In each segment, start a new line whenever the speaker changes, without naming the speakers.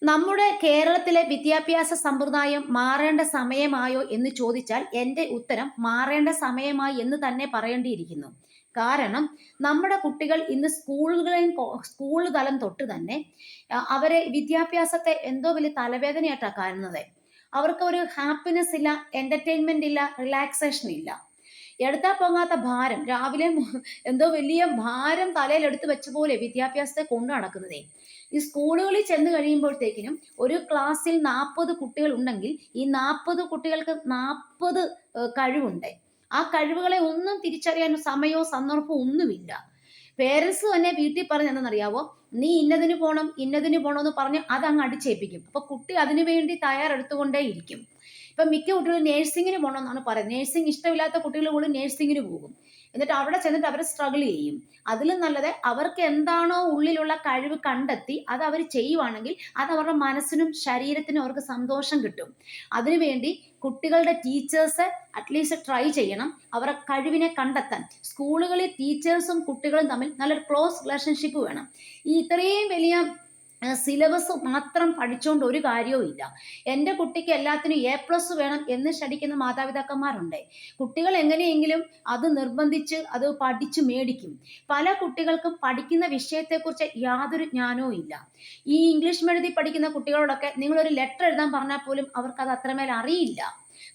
നമ്മുടെ കേരളത്തിലെ വിദ്യാഭ്യാസ സമ്പ്രദായം മാറേണ്ട സമയമായോ എന്ന് ചോദിച്ചാൽ എൻ്റെ ഉത്തരം മാറേണ്ട സമയമായി എന്ന് തന്നെ പറയേണ്ടിയിരിക്കുന്നു. കാരണം നമ്മുടെ കുട്ടികൾ ഇന്ന് സ്കൂൾ തലം തൊട്ട് തന്നെ അവരെ വിദ്യാഭ്യാസത്തെ എന്തോ വലിയ തലവേദനയായിട്ടാണ് കാണുന്നത്. അവർക്ക് ഒരു ഹാപ്പിനെസ് ഇല്ല, എന്റർടൈൻമെന്റ് ഇല്ല, റിലാക്സേഷൻ ഇല്ല. എടുത്താൽ പോകാത്ത ഭാരം രാവിലെ എന്തോ വലിയ ഭാരം തലയിലെടുത്ത് വെച്ച പോലെ വിദ്യാഭ്യാസത്തെ കൊണ്ടു നടക്കുന്നതേ. ഈ സ്കൂളുകളിൽ ചെന്ന് കഴിയുമ്പോഴത്തേക്കിനും ഒരു ക്ലാസ്സിൽ 40 കുട്ടികൾ ഉണ്ടെങ്കിൽ ഈ 40 കുട്ടികൾക്ക് 40 കഴിവുണ്ട്. ആ കഴിവുകളെ ഒന്നും തിരിച്ചറിയാൻ സമയമോ സന്ദർഭമോ ഒന്നുമില്ല. പേരൻസ് തന്നെ വീട്ടിൽ പറഞ്ഞ് എന്തെന്നറിയാവോ, നീ ഇന്നതിന് പോണം ഇന്നതിന് പോണമെന്ന് പറഞ്ഞ് അതങ്ങ് അടിച്ചേൽപ്പിക്കും. അപ്പൊ കുട്ടി അതിനു വേണ്ടി തയ്യാറെടുത്തുകൊണ്ടേ ഇരിക്കും. ഇപ്പൊ മിക്ക കുട്ടികളും നേഴ്സിങ്ങിന് പോകണമെന്നാണ് പറയുന്നത്. നേഴ്സിംഗ് ഇഷ്ടമില്ലാത്ത കുട്ടികൾ പോലും നേഴ്സിങ്ങിന് പോകും. എന്നിട്ട് അവിടെ ചെന്നിട്ട് അവർ സ്ട്രഗിൾ ചെയ്യും. അതിലും നല്ലത് അവർക്ക് എന്താണോ ഉള്ളിലുള്ള കഴിവ് കണ്ടെത്തി അത് അവർ ചെയ്യുവാണെങ്കിൽ അത് അവരുടെ മനസ്സിനും ശരീരത്തിനും അവർക്ക് സന്തോഷം കിട്ടും. അതിനുവേണ്ടി കുട്ടികളുടെ ടീച്ചേഴ്സ് അറ്റ്ലീസ്റ്റ് ട്രൈ ചെയ്യണം അവരുടെ കഴിവിനെ കണ്ടെത്താൻ. സ്കൂളുകളിൽ ടീച്ചേഴ്സും കുട്ടികളും തമ്മിൽ നല്ലൊരു ക്ലോസ് റിലേഷൻഷിപ്പ് വേണം. ഈ ഇത്രയും വലിയ സിലബസ് മാത്രം പഠിച്ചുകൊണ്ട് ഒരു കാര്യവും ഇല്ല. എൻ്റെ കുട്ടിക്ക് എല്ലാത്തിനും A+ വേണം എന്ന് ശഠിക്കുന്ന മാതാപിതാക്കന്മാരുണ്ട്. കുട്ടികൾ എങ്ങനെയെങ്കിലും അത് നിർബന്ധിച്ച് അത് പഠിച്ച് മേടിക്കും. പല കുട്ടികൾക്കും പഠിക്കുന്ന വിഷയത്തെക്കുറിച്ച് യാതൊരു ജ്ഞാനവും ഇല്ല. ഈ ഇംഗ്ലീഷ് മീഡിയത്തിൽ പഠിക്കുന്ന കുട്ടികളോടൊക്കെ നിങ്ങളൊരു ലെറ്റർ എഴുതാൻ പറഞ്ഞാൽ പോലും അവർക്കത് അത്രമേൽ അറിയില്ല.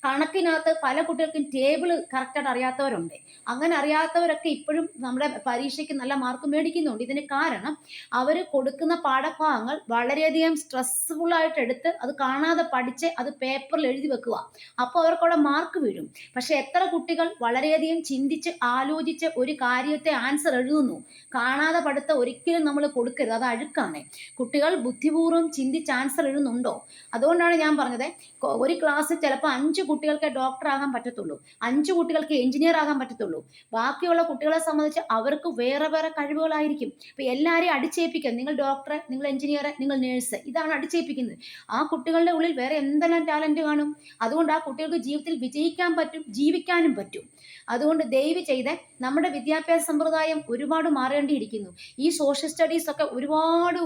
കണക്കിനകത്ത് പല കുട്ടികൾക്കും ടേബിൾ കറക്റ്റായിട്ട് അറിയാത്തവരുണ്ട്. അങ്ങനെ അറിയാത്തവരൊക്കെ ഇപ്പോഴും നമ്മുടെ പരീക്ഷയ്ക്ക് നല്ല മാർക്ക് മേടിക്കുന്നുണ്ട്. ഇതിന് കാരണം അവർ കൊടുക്കുന്ന പാഠഭാഗങ്ങൾ വളരെയധികം സ്ട്രെസ്ഫുൾ ആയിട്ട് എടുത്ത് അത് കാണാതെ പഠിച്ച് അത് പേപ്പറിൽ എഴുതി വെക്കുക. അപ്പോൾ അവർക്കവിടെ മാർക്ക് വീഴും. പക്ഷെ എത്ര കുട്ടികൾ വളരെയധികം ചിന്തിച്ച് ആലോചിച്ച് ഒരു കാര്യത്തെ ആൻസർ എഴുതുന്നു. കാണാതെ പഠിത്തം ഒരിക്കലും നമ്മൾ കൊടുക്കരുത്, അത് അഴുക്കാണ്. കുട്ടികൾ ബുദ്ധിപൂർവ്വം ചിന്തിച്ച് ആൻസർ എഴുതുന്നുണ്ടോ? അതുകൊണ്ടാണ് ഞാൻ പറഞ്ഞത്, ഒരു ക്ലാസ്സിൽ ചിലപ്പോൾ 5 കുട്ടികൾക്ക് ഡോക്ടർ ആകാൻ പറ്റത്തുള്ളൂ, 5 കുട്ടികൾക്ക് എഞ്ചിനീയർ ആകാൻ പറ്റത്തുള്ളൂ. ബാക്കിയുള്ള കുട്ടികളെ സംബന്ധിച്ച് അവർക്ക് വേറെ വേറെ കഴിവുകളായിരിക്കും. അപ്പൊ എല്ലാവരെയും അടിച്ചേൽപ്പിക്കുക, നിങ്ങൾ ഡോക്ടർ, നിങ്ങൾ എഞ്ചിനീയർ, നിങ്ങൾ നേഴ്സ്, ഇതാണ് അടിച്ചേൽപ്പിക്കുന്നത്. ആ കുട്ടികളുടെ ഉള്ളിൽ വേറെ എന്തെല്ലാം ടാലന്റ് കാണും? അതുകൊണ്ട് ആ കുട്ടികൾക്ക് ജീവിതത്തിൽ വിജയിക്കാൻ പറ്റും, ജീവിക്കാനും പറ്റും. അതുകൊണ്ട് ദയവ് ചെയ്ത് നമ്മുടെ വിദ്യാഭ്യാസ സമ്പ്രദായം ഒരുപാട് മാറേണ്ടിയിരിക്കുന്നു. ഈ സോഷ്യൽ സ്റ്റഡീസ് ഒക്കെ ഒരുപാട്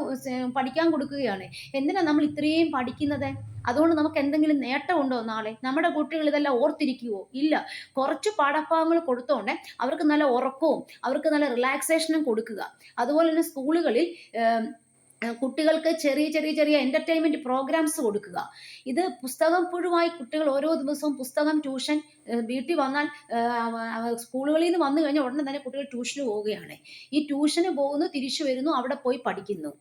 പഠിക്കാൻ കൊടുക്കുകയാണ്. എന്തിനാ നമ്മൾ ഇത്രയും പഠിക്കുന്നത്? അതുകൊണ്ട് നമുക്ക് എന്തെങ്കിലും നേട്ടമുണ്ടോ നാളെ? നമ്മുടെ കുട്ടികൾ ഇതെല്ലാം ഓർത്തിരിക്കുവോ? ഇല്ല. കുറച്ച് പാഠഭാഗങ്ങൾ കൊടുത്തോണ്ട് അവർക്ക് നല്ല ഉറക്കവും അവർക്ക് നല്ല റിലാക്സേഷനും കൊടുക്കുക. അതുപോലെ തന്നെ സ്കൂളുകളിൽ കുട്ടികൾക്ക് ചെറിയ ചെറിയ ചെറിയ എന്റർടൈൻമെന്റ് പ്രോഗ്രാംസ് കൊടുക്കുക. ഇത് പുസ്തകം പുഴുവായി കുട്ടികൾ ഓരോ ദിവസവും പുസ്തകം, ട്യൂഷൻ, വീട്ടിൽ വന്നാൽ സ്കൂളുകളിൽ നിന്ന് വന്നു കഴിഞ്ഞാൽ ഉടനെ തന്നെ കുട്ടികൾ ട്യൂഷന് പോവുകയാണ്. ഈ ട്യൂഷന് പോകുന്നു, തിരിച്ചു വരുന്നു, അവിടെ പോയി പഠിക്കുന്നു.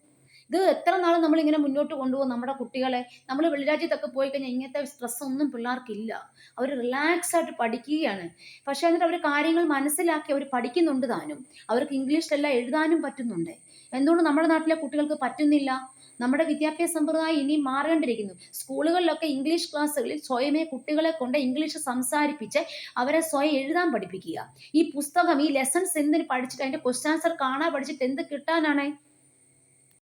ഇത് എത്ര നാൾ നമ്മൾ ഇങ്ങനെ മുന്നോട്ട് കൊണ്ടുപോകും നമ്മുടെ കുട്ടികളെ? നമ്മൾ വെളിരാജ്യത്തൊക്കെ പോയി കഴിഞ്ഞാൽ ഇങ്ങനത്തെ സ്ട്രെസ് ഒന്നും പിള്ളേർക്കില്ല. അവർ റിലാക്സ് ആയിട്ട് പഠിക്കുകയാണ്. പക്ഷെ എന്നിട്ട് അവർ കാര്യങ്ങൾ മനസ്സിലാക്കി അവർ പഠിക്കുന്നുണ്ട് താനും. അവർക്ക് ഇംഗ്ലീഷിലെല്ലാം എഴുതാനും പറ്റുന്നുണ്ട്. എന്തുകൊണ്ട് നമ്മുടെ നാട്ടിലെ കുട്ടികൾക്ക് പറ്റുന്നില്ല? നമ്മുടെ വിദ്യാഭ്യാസ സമ്പ്രദായം ഇനി മാറേണ്ടിയിരിക്കുന്നു. സ്കൂളുകളിലൊക്കെ ഇംഗ്ലീഷ് ക്ലാസ്സുകളിൽ സ്വയമേ കുട്ടികളെ കൊണ്ട് ഇംഗ്ലീഷ് സംസാരിപ്പിച്ച് അവരെ സ്വയം എഴുതാൻ പഠിപ്പിക്കുക. ഈ പുസ്തകം, ഈ ലെസൺസ് എന്തിന് പഠിച്ചിട്ട് അതിന്റെ ക്വസ്റ്റ്യൻ ആൻസർ കാണാൻ പഠിച്ചിട്ട് എന്ത് കിട്ടാനാണ്?